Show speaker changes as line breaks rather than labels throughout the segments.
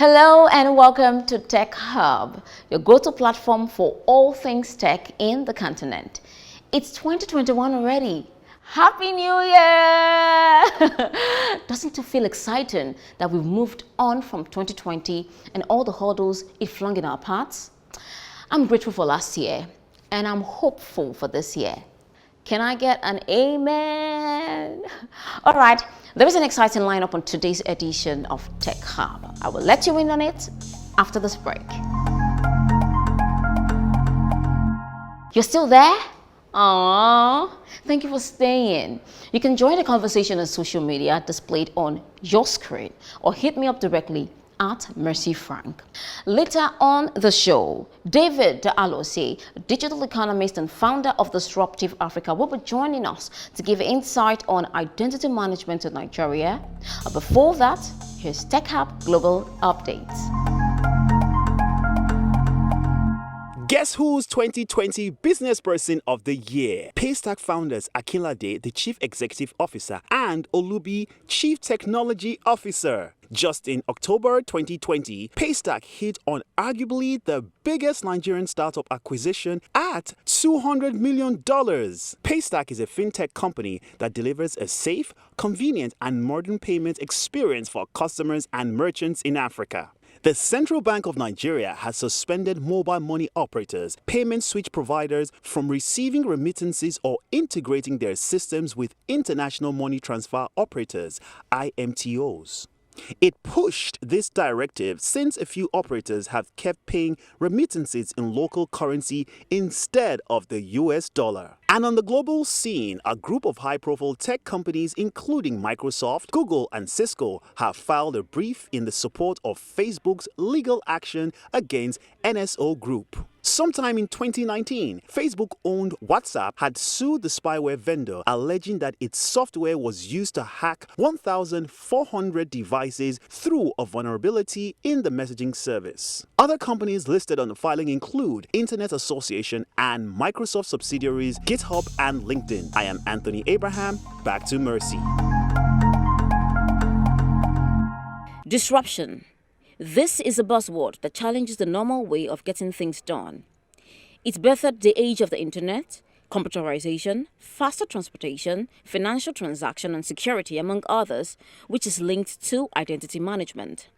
Hello and welcome to Tech Hub, your go-to platform for all things tech in the continent. It's 2021 already. Happy New Year! Doesn't it feel exciting that we've moved on from 2020 and all the hurdles it flung in our paths? I'm grateful for last year and I'm hopeful for this year. Can I get an amen? All right, there is an exciting lineup on today's edition of Tech Hub. I will let you in on it after this break. You're still there? Aww, thank you for staying. You can join the conversation on social media displayed on your screen or hit me up directly at Mercy Frank. Later on the show, David Alozie, Digital Economist and Founder of Disruptive Africa, will be joining us to give insight on identity management in Nigeria. But before that, here's Tech Hub Global Updates.
Guess who's 2020 Business Person of the Year? Paystack founders Akinlade, the Chief Executive Officer, and Olubi, Chief Technology Officer. Just in October 2020, Paystack hit on arguably the biggest Nigerian startup acquisition at $200 million. Paystack is a fintech company that delivers a safe, convenient, and modern payment experience for customers and merchants in Africa. The Central Bank of Nigeria has suspended mobile money operators, payment switch providers from receiving remittances or integrating their systems with international money transfer operators, IMTOs. It pushed this directive since a few operators have kept paying remittances in local currency instead of the US dollar. And on the global scene, a group of high-profile tech companies including Microsoft, Google, and Cisco have filed a brief in the support of Facebook's legal action against NSO Group. Sometime in 2019, Facebook-owned WhatsApp had sued the spyware vendor, alleging that its software was used to hack 1,400 devices through a vulnerability in the messaging service. Other companies listed on the filing include Internet Association and Microsoft subsidiaries GitHub and LinkedIn. I am Anthony Abraham. Back to Mercy.
Disruption. This is a buzzword that challenges the normal way of getting things done. It birthed the age of the internet, computerization, faster transportation, financial transaction and security, among others, which is linked to identity management.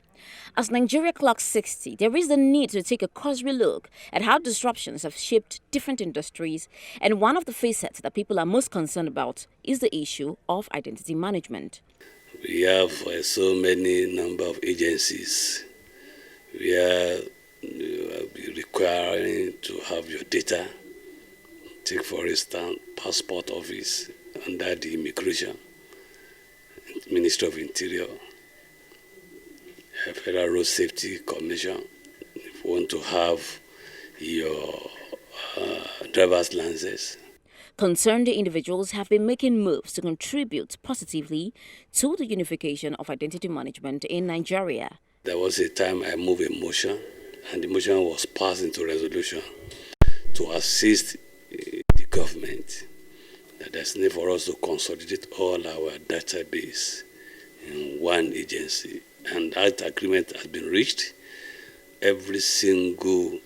As Nigeria clocks 60, there is the need to take a cursory look at how disruptions have shaped different industries, and one of the facets that people are most concerned about is the issue of identity management.
We have so many number of agencies. We are requiring to have your data. Take, for instance, Passport Office under the Immigration, Ministry of Interior, Federal Road Safety Commission. If you want to have your driver's licenses.
Concerned individuals have been making moves to contribute positively to the unification of identity management in Nigeria.
There was a time I moved a motion, and the motion was passed into resolution to assist the government. That there's need for us to consolidate all our database in one agency, and that agreement has been reached. Every single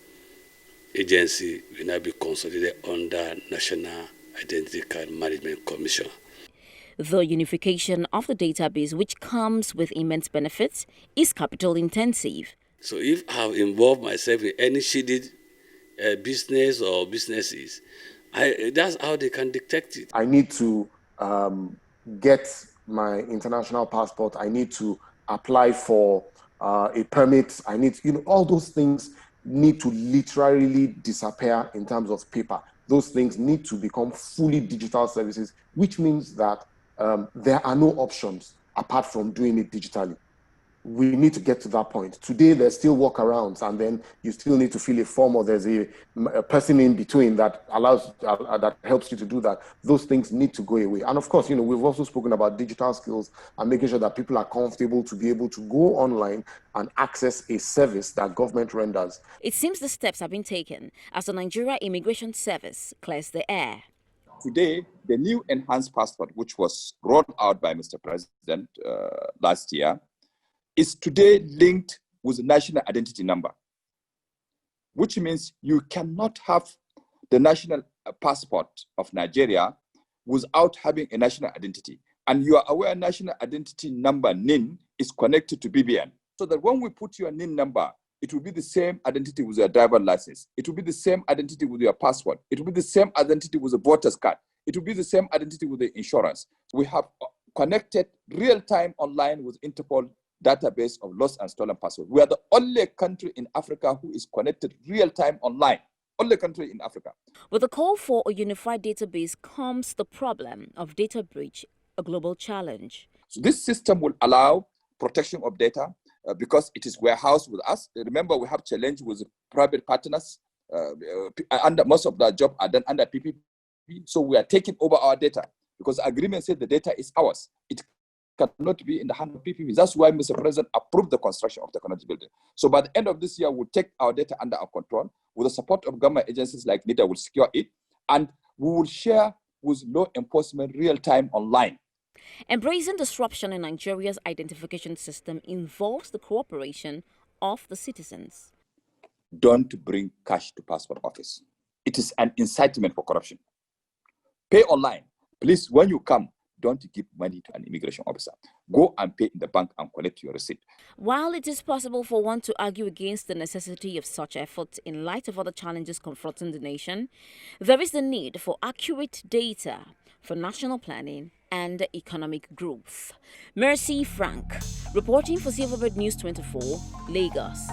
agency will now be consolidated under National Identity Card Management Commission.
The unification of the database, which comes with immense benefits, is capital intensive.
So if I've involved myself in any shaded business or businesses, that's how they can detect it.
I need to get my international passport. I need to apply for a permit. I need, all those things need to literally disappear in terms of paper. Those things need to become fully digital services, which means that there are no options apart from doing it digitally. We need to get to that point. Today, there's still workarounds, and then you still need to fill a form, or there's a person in between that allows that helps you to do that. Those things need to go away. And of course, we've also spoken about digital skills and making sure that people are comfortable to be able to go online and access a service that government renders.
It seems the steps have been taken as the Nigeria Immigration Service clears the air.
Today, the new enhanced passport, which was rolled out by Mr. President last year, is today linked with a national identity number, which means you cannot have the national passport of Nigeria without having a national identity. And you are aware national identity number NIN is connected to BBN. So that when we put your NIN number, it will be the same identity with your driver license. It will be the same identity with your passport. It will be the same identity with the voter's card. It will be the same identity with the insurance. We have connected real-time online with Interpol database of lost and stolen passports. We are the only country in Africa who is connected real-time online. Only country in Africa.
With the call for a unified database comes the problem of data breach, a global challenge.
So this system will allow protection of data because it is warehoused with us. Remember, we have challenge with private partners. Under most of the job are done under PPP. So we are taking over our data because the agreement said the data is ours. It cannot be in the hand of PPP. That's why Mr. President approved the construction of the technology building. So by the end of this year, we'll take our data under our control. With the support of government agencies like NIDA, will secure it, and we will share with law enforcement real-time online.
Embracing disruption in Nigeria's identification system involves the cooperation of the citizens.
Don't bring cash to passport office. It is an incitement for corruption. Pay online. Please, when you come, don't give money to an immigration officer. Go and pay in the bank and collect your receipt.
While it is possible for one to argue against the necessity of such efforts in light of other challenges confronting the nation, there is the need for accurate data for national planning and economic growth. Mercy Frank, reporting for Silverbird News 24, Lagos.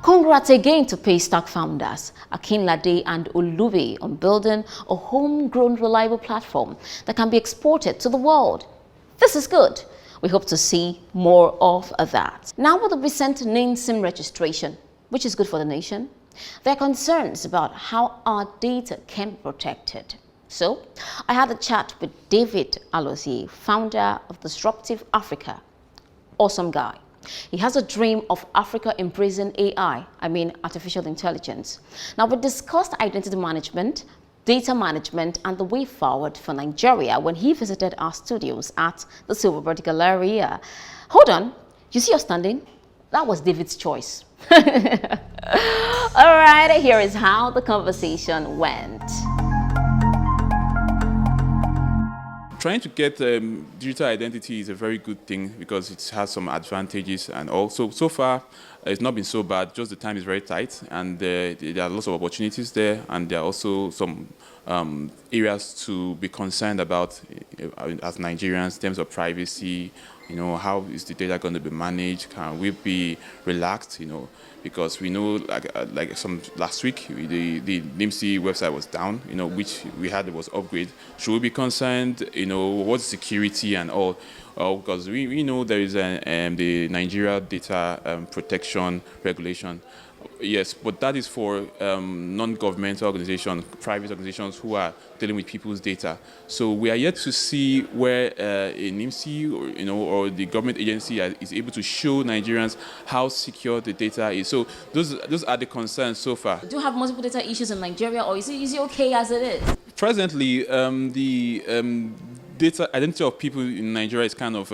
Congrats again to Paystack founders Akinlade and Alozie on building a homegrown reliable platform that can be exported to the world. This is good. We hope to see more of that. Now with the recent name SIM registration, which is good for the nation, there are concerns about how our data can be protected. So I had a chat with David Alozie, founder of Disruptive Africa. Awesome guy. He has a dream of Africa embracing AI, artificial intelligence. Now, we discussed identity management, data management, and the way forward for Nigeria when he visited our studios at the Silverbird Galleria. Hold on, you see you're standing? That was David's choice. All right, here is how the conversation went.
Trying to get digital identity is a very good thing because it has some advantages, and also so far it's not been so bad. Just the time is very tight, and there are lots of opportunities there, and there are also some areas to be concerned about as Nigerians in terms of privacy. How is the data going to be managed? Can we be relaxed? Because we know, like some last week, the NIMC website was down. Which we had was upgrade. Should we be concerned? What's security and all? Because we know there is the Nigeria Data Protection Regulation. Yes, but that is for non-governmental organizations, private organizations who are dealing with people's data. So we are yet to see where a NIMC or the government agency is able to show Nigerians how secure the data is. So those are the concerns so far.
Do you have multiple data issues in Nigeria, or is it okay as it is?
Presently, the data identity of people in Nigeria is kind of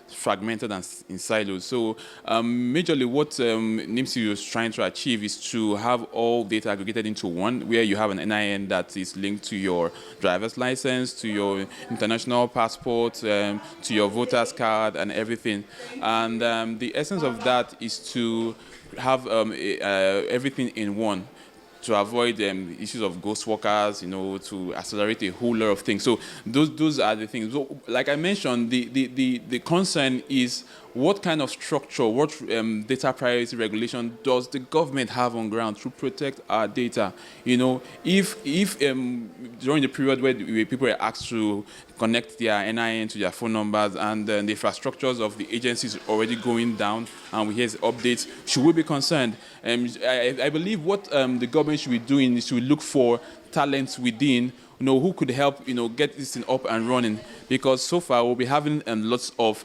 fragmented and in silos. So majorly what NIMC was trying to achieve is to have all data aggregated into one, where you have an NIN that is linked to your driver's license, to your international passport, to your voter's card and everything. And the essence of that is to have everything in one, to avoid issues of ghost workers, to accelerate a whole lot of things. So those are the things. So, like I mentioned, the concern is what kind of structure, what data privacy regulation does the government have on ground to protect our data? If during the period where people are asked to connect their NIN to their phone numbers and the infrastructures of the agencies already going down, and we hear updates, should we be concerned? I believe what the government should be doing is to look for talents within who could help, get this thing up and running. Because so far we'll be having lots of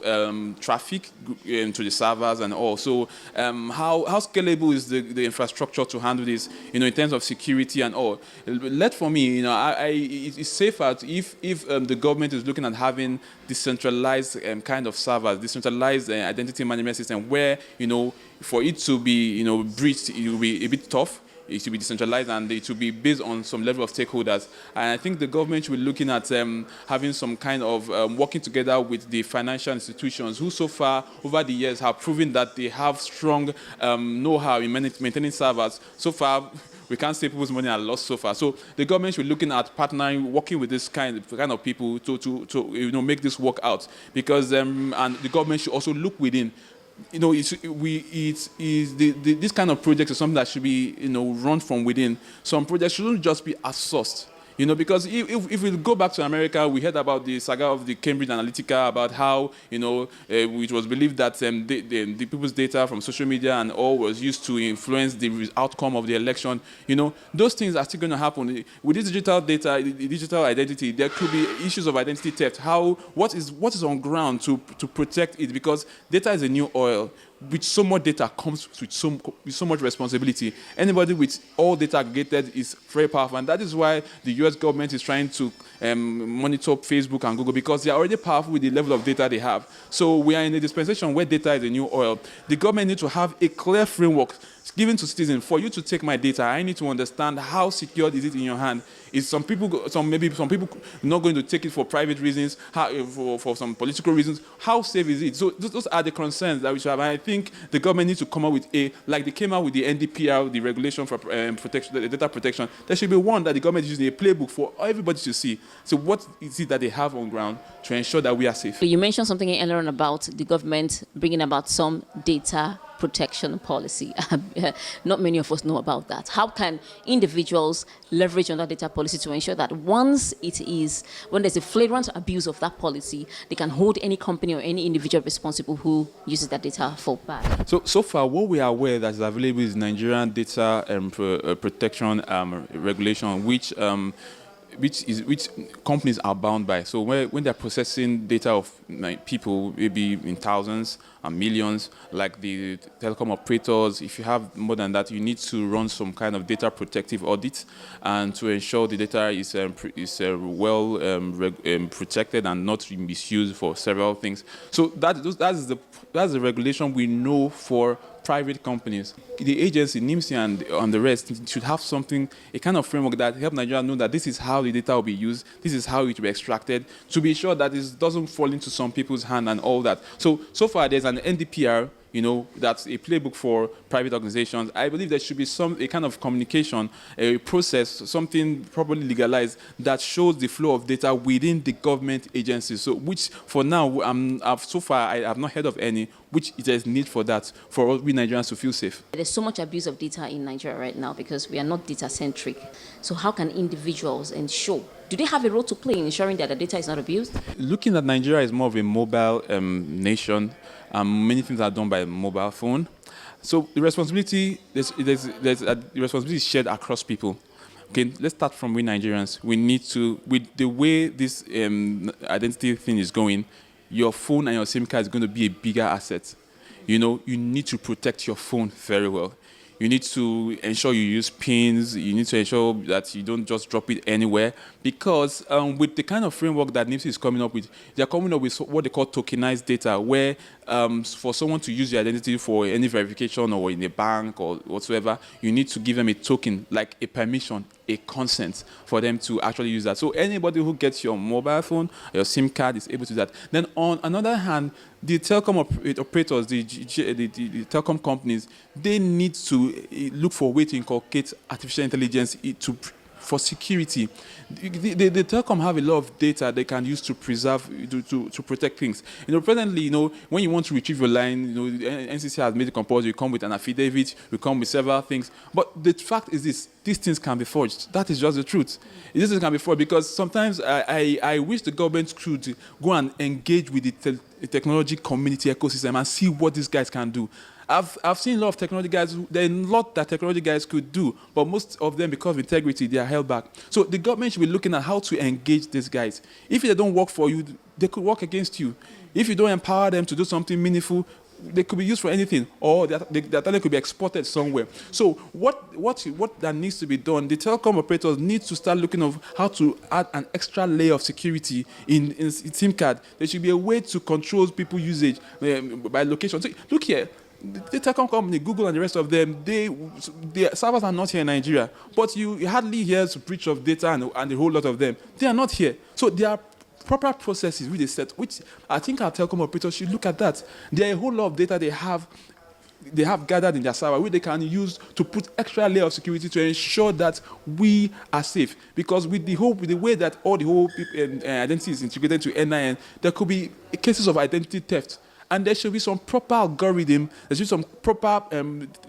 traffic to the servers and all. So how scalable is the infrastructure to handle this, in terms of security and all? For me, it's safer if the government is looking at having decentralized kind of servers, decentralized identity management system where, for it to be, breached, it will be a bit tough. It should be decentralized and it should be based on some level of stakeholders. And I think the government should be looking at having some kind of working together with the financial institutions who so far over the years have proven that they have strong know-how in maintaining servers. So far, we can't say people's money are lost so far. So the government should be looking at partnering, working with this kind of people to make this work out. Because and the government should also look within. This kind of project is something that should be, run from within. Some projects shouldn't just be outsourced. Because if we go back to America, we heard about the saga of the Cambridge Analytica, about how, it was believed that the people's data from social media and all was used to influence the outcome of the election. Those things are still going to happen. With this digital data, digital identity, there could be issues of identity theft. What is on ground to protect it? Because data is a new oil. With so much data comes with so much responsibility. Anybody with all data aggregated is very powerful, and that is why the US government is trying to monitor Facebook and Google, because they are already powerful with the level of data they have. So we are in a dispensation where data is the new oil. The government needs to have a clear framework given to citizens. For you to take my data, I need to understand how secured is it in your hand. Is some people not going to take it for private reasons, for some political reasons? How safe is it? So those are the concerns that we should have. And I think the government needs to come up with like they came out with the NDPR, the regulation for protection, the data protection. There should be one that the government is using, a playbook for everybody to see. So what is it that they have on ground to ensure that we are safe?
You mentioned something earlier on about the government bringing about some data protection policy. Not many of us know about that. How can individuals leverage on that data policy to ensure that when there's a flagrant abuse of that policy, they can hold any company or any individual responsible who uses that data for bad?
So far, what we are aware that is available is Nigerian data protection regulation, which companies are bound by. So when they're processing data of people, maybe in thousands and millions, like the telecom operators, if you have more than that, you need to run some kind of data protective audit, and to ensure the data is well protected and not misused for several things. So that's the regulation we know for private companies. The agency, NIMSI and the rest should have a kind of framework that help Nigeria know that this is how the data will be used, this is how it will be extracted, to be sure that it doesn't fall into some people's hand and all that. So far there's an NDPR, that's a playbook for private organizations. I believe there should be a kind of communication, a process, something properly legalized that shows the flow of data within the government agencies. So, which for now, I have not heard of any, which there is need for that, for we Nigerians to feel safe.
There's so much abuse of data in Nigeria right now because we are not data-centric. So how can individuals ensure? Do they have a role to play in ensuring that the data is not abused?
Looking at Nigeria is more of a mobile nation. Many things are done by mobile phone. So the responsibility, the responsibility is shared across people. Okay, let's start from we Nigerians. We need to, with the way this identity thing is going, your phone and your SIM card is going to be a bigger asset. You need to protect your phone very well. You need to ensure you use pins. You need to ensure that you don't just drop it anywhere. Because with the kind of framework that NIMSI is coming up with, they're coming up with what they call tokenized data, where for someone to use your identity for any verification or in a bank or whatsoever, you need to give them a token, like a permission, a consent for them to actually use that. So anybody who gets your mobile phone, your SIM card is able to do that. Then on another hand, the telecom operators, the telecom companies, they need to look for a way to inculcate artificial intelligence for security. The telecom have a lot of data they can use to preserve, to protect things. Presently, when you want to retrieve your line, the NCC has made it compulsory. You come with an affidavit, you come with several things. But the fact is this: these things can be forged. That is just the truth. These things can be forged because sometimes I wish the government could go and engage with the technology community ecosystem and see what these guys can do. I've seen a lot of technology guys, there are a lot that technology guys could do, but most of them, because of integrity, they are held back. So the government should be looking at how to engage these guys. If they don't work for you, they could work against you. If you don't empower them to do something meaningful, they could be used for anything, or their talent could be exported somewhere. So what that needs to be done, the telecom operators need to start looking at how to add an extra layer of security in SIM card. There should be a way to control people usage by location. So look here, the telecom company, Google and the rest of them, their servers are not here in Nigeria, but you hardly hear breach of data and a whole lot of them. They are not here. So there are proper processes which they set, which I think our telecom operators should look at that. There are a whole lot of data they have gathered in their server, which they can use to put extra layer of security to ensure that we are safe. Because with the way that all the whole identity is integrated to NIN, there could be cases of identity theft. And there should be some proper algorithm, there should be some proper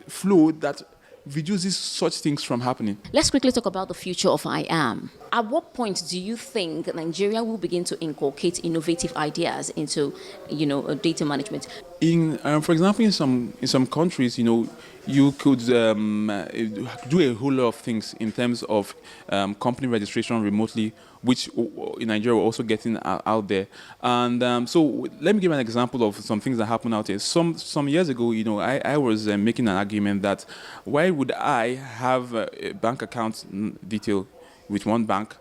flow that reduces such things from happening.
Let's quickly talk about the future of I Am. At what point do you think Nigeria will begin to inculcate innovative ideas into, data management?
For example, in some countries, you could do a whole lot of things in terms of company registration remotely, which in Nigeria we're also getting out there. And so let me give an example of some things that happen out here. Some years ago, I was making an argument that why would I have a bank account detail with one bank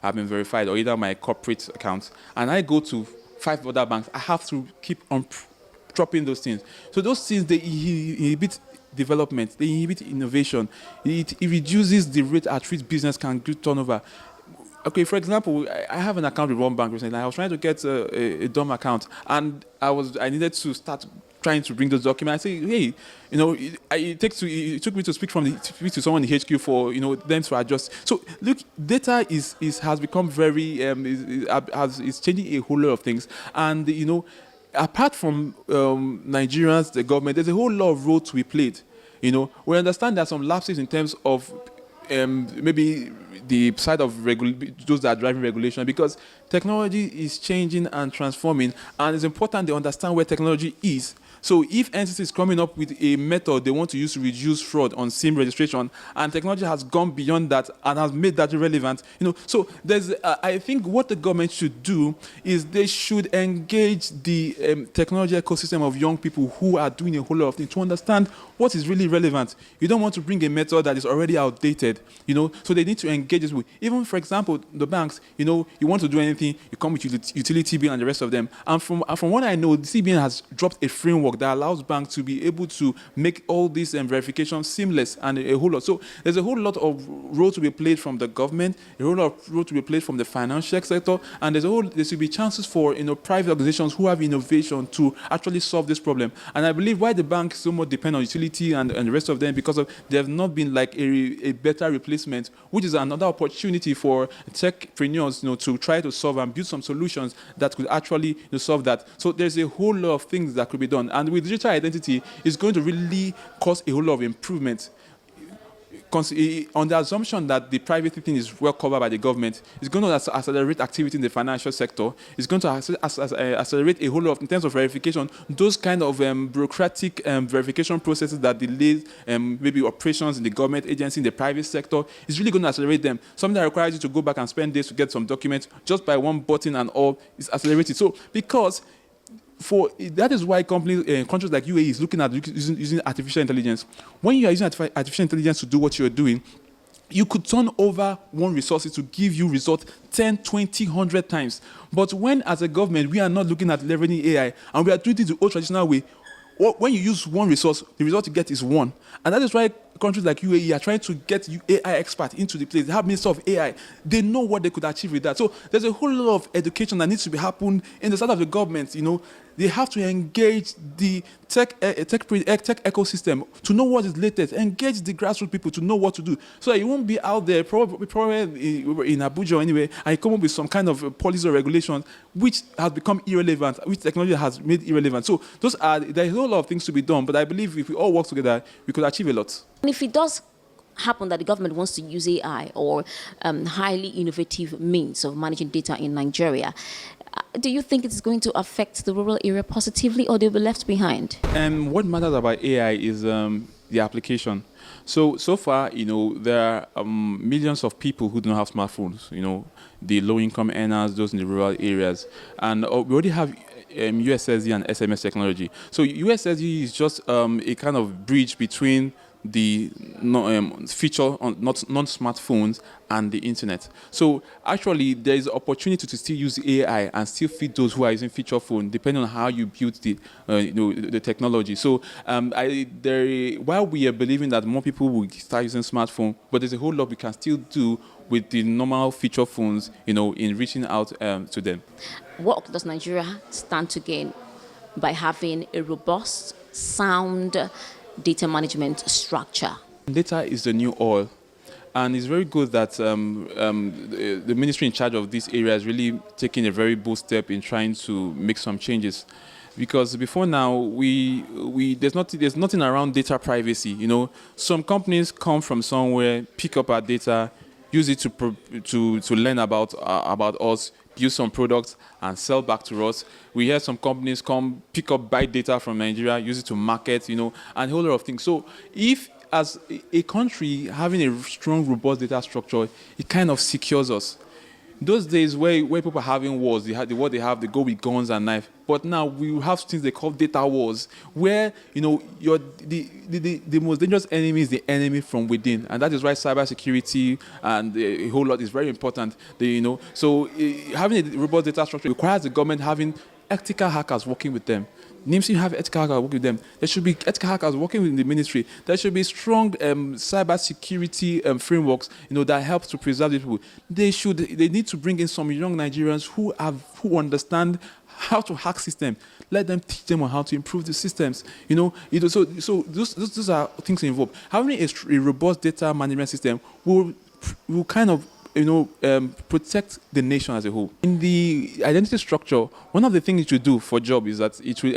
have been verified, or either my corporate account, and I go to 5 other banks, I have to keep on dropping those things. So those things, they inhibit development, they inhibit innovation. It reduces the rate at which business can do turnover. Okay, for example, I have an account with one bank recently. I was trying to get a DOM account, and I needed to start trying to bring those documents. I say, hey, it took me to speak to someone in HQ for them to adjust. So look, data has become very is changing a whole lot of things, and apart from Nigerians, the government, there's a whole lot of role to be played. We understand there are some lapses in terms of maybe the side of those that are driving regulation, because technology is changing and transforming, and it's important they understand where technology is. So if NCC is coming up with a method they want to use to reduce fraud on SIM registration, and technology has gone beyond that and has made that irrelevant, so there's, I think what the government should do is they should engage the technology ecosystem of young people who are doing a whole lot of things to understand what is really relevant. You don't want to bring a method that is already outdated, so they need to engage this with. Even, for example, the banks, you want to do anything, you come with utility bill and the rest of them. And from what I know, the CBN has dropped a framework that allows banks to be able to make all this verification seamless, and a whole lot. So there's a whole lot of role to be played from the government, a whole lot of role to be played from the financial sector, and there should be chances for private organizations who have innovation to actually solve this problem. And I believe why the banks so much depend on utility and the rest of them, because there have not been like a better replacement, which is another opportunity for techpreneurs to try to solve and build some solutions that could actually solve that. So there's a whole lot of things that could be done. And with digital identity, it's going to really cause a whole lot of improvement. On the assumption that the private thing is well covered by the government, it's going to accelerate activity in the financial sector. It's going to accelerate a whole lot in terms of verification. Those kind of bureaucratic verification processes that delay maybe operations in the government agency, in the private sector, is really going to accelerate them. Something that requires you to go back and spend days to get some documents just by one button and all is accelerated. So because that is why countries like UAE is looking at using artificial intelligence. When you are using artificial intelligence to do what you're doing, you could turn over one resource to give you results 10, 20, 100 times. But when, as a government, we are not looking at leveraging AI, and we are doing it the old traditional way, when you use one resource, the result you get is one. And that is why countries like UAE are trying to get AI experts into the place. They have minister of AI. They know what they could achieve with that. So there's a whole lot of education that needs to be happening in the side of the government. They have to engage the tech ecosystem to know what is latest. Engage the grassroots people to know what to do. So that you won't be out there, probably in Abuja or anywhere, and you come up with some kind of policy or regulation which has become irrelevant, which technology has made irrelevant. So there's a whole lot of things to be done. But I believe if we all work together, we could achieve a lot.
And if it does happen that the government wants to use AI or highly innovative means of managing data in Nigeria, do you think it's going to affect the rural area positively, or they'll be left behind?
What matters about AI is the application. So far, there are millions of people who don't have smartphones, the low-income earners, those in the rural areas. And we already have USSD and SMS technology. So USSD is just a kind of bridge between the feature on non-smartphones and the internet. So actually, there is opportunity to still use AI and still feed those who are using feature phone, depending on how you build the technology. So while we are believing that more people will start using smartphone, but there's a whole lot we can still do with the normal feature phones, in reaching out to them.
What does Nigeria stand to gain by having a robust, sound data management structure?
Data is the new oil, and it's very good that the ministry in charge of this area is really taking a very bold step in trying to make some changes. Because before now, there's nothing around data privacy. Some companies come from somewhere, pick up our data, use it to learn about us, use some products and sell back to us. We hear some companies come pick up buy data from Nigeria, use it to market, and a whole lot of things. So if as a country having a strong, robust data structure, it kind of secures us. Those days where people are having wars, they go with guns and knives. But now we have things they call data wars, where the most dangerous enemy is the enemy from within, and that is why cybersecurity and a whole lot is very important. So having a robust data structure requires the government having ethical hackers working with them. NIMS have ethical hackers working with them. There should be ethical hackers working with the ministry. There should be strong cybersecurity frameworks, that help to preserve the people. They need to bring in some young Nigerians who understand how to hack systems. Let them teach them on how to improve the systems. So those are things involved. Having a robust data management system will kind of protect the nation as a whole. In the identity structure, one of the things it should do for job is that it will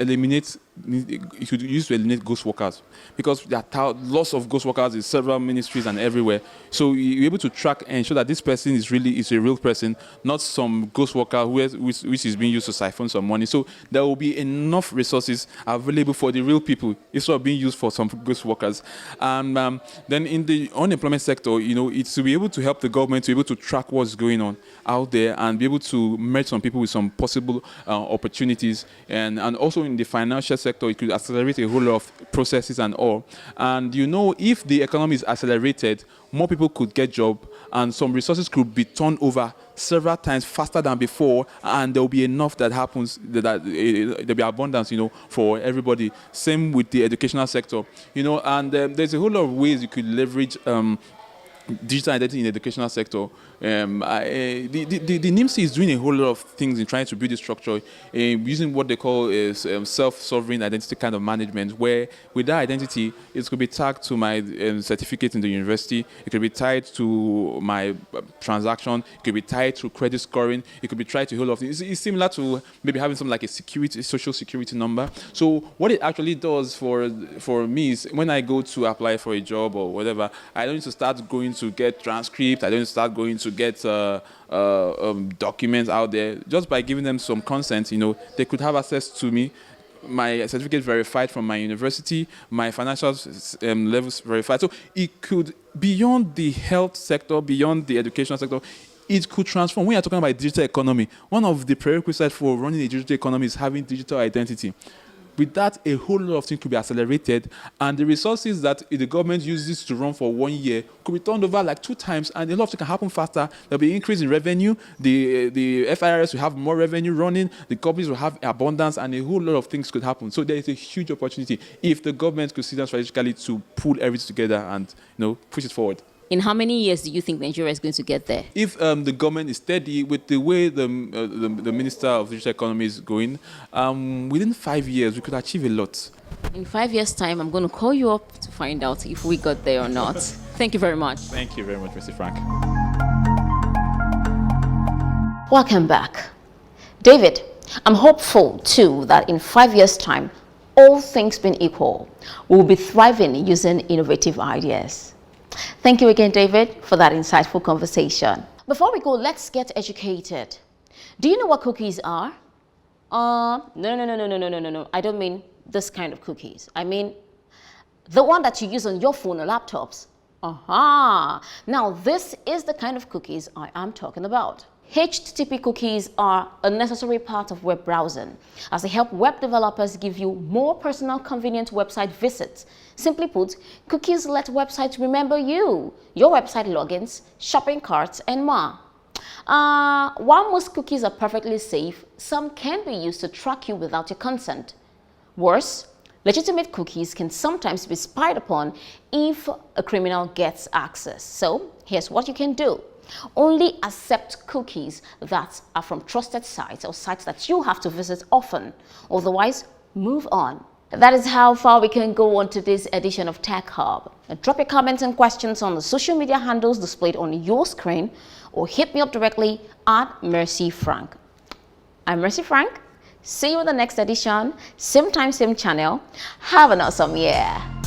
use to eliminate ghost workers, because there are lots of ghost workers in several ministries and everywhere. So you're able to track and ensure that this person is a real person, not some ghost worker which is being used to siphon some money. So there will be enough resources available for the real people instead of being used for some ghost workers. And then in the unemployment sector, it's to be able to help the government to be able to track what's going on out there and be able to merge some people with some possible opportunities. And also in the financial sector, it could accelerate a whole lot of processes and all. And if the economy is accelerated, more people could get job and some resources could be turned over several times faster than before, and there will be enough that happens, that there'll be abundance, for everybody. Same with the educational sector, and there's a whole lot of ways you could leverage digital identity in the educational sector. The NIMC is doing a whole lot of things in trying to build this structure, using what they call self-sovereign identity kind of management, where with that identity, it could be tagged to my certificate in the university, it could be tied to my transaction, it could be tied to credit scoring, it could be tied to a whole lot of things. It's similar to maybe having something like a social security number. So what it actually does for me is when I go to apply for a job or whatever, I don't need to start going to get transcript, I don't need to start going to get documents out there. Just by giving them some consent, they could have access to me, my certificate verified from my university, my financial levels verified. So it could, beyond the health sector, beyond the educational sector, it could transform. When you're talking about digital economy, one of the prerequisites for running a digital economy is having digital identity. With that, a whole lot of things could be accelerated, and the resources that the government uses to run for 1 year could be turned over like 2 times, and a lot of things can happen faster. There'll be an increase in revenue, the FIRS will have more revenue running, the companies will have abundance, and a whole lot of things could happen. So there is a huge opportunity if the government could sit down strategically to pull everything together and push it forward.
In how many years do you think Nigeria is going to get there?
If the government is steady with the way the Minister of Digital Economy is going, within 5 years, we could achieve a lot.
In 5 years' time, I'm going to call you up to find out if we got there or not. Thank you very much.
Thank you very much, Mr. Frank.
Welcome back. David, I'm hopeful, too, that in 5 years' time, all things being equal, we'll be thriving using innovative ideas. Thank you again, David, for that insightful conversation. Before we go, let's get educated. Do you know what cookies are? No. I don't mean this kind of cookies. I mean the one that you use on your phone or laptops. Now, this is the kind of cookies I am talking about. HTTP cookies are a necessary part of web browsing as they help web developers give you more personal, convenient website visits. Simply put, cookies let websites remember you, your website logins, shopping carts, and more. While most cookies are perfectly safe, some can be used to track you without your consent. Worse, legitimate cookies can sometimes be spied upon if a criminal gets access. So, here's what you can do. Only accept cookies that are from trusted sites or sites that you have to visit often. Otherwise, move on. That is how far we can go on today's edition of Tech Hub. Drop your comments and questions on the social media handles displayed on your screen or hit me up directly at Mercy Frank. I'm Mercy Frank. See you in the next edition. Same time, same channel. Have an awesome year.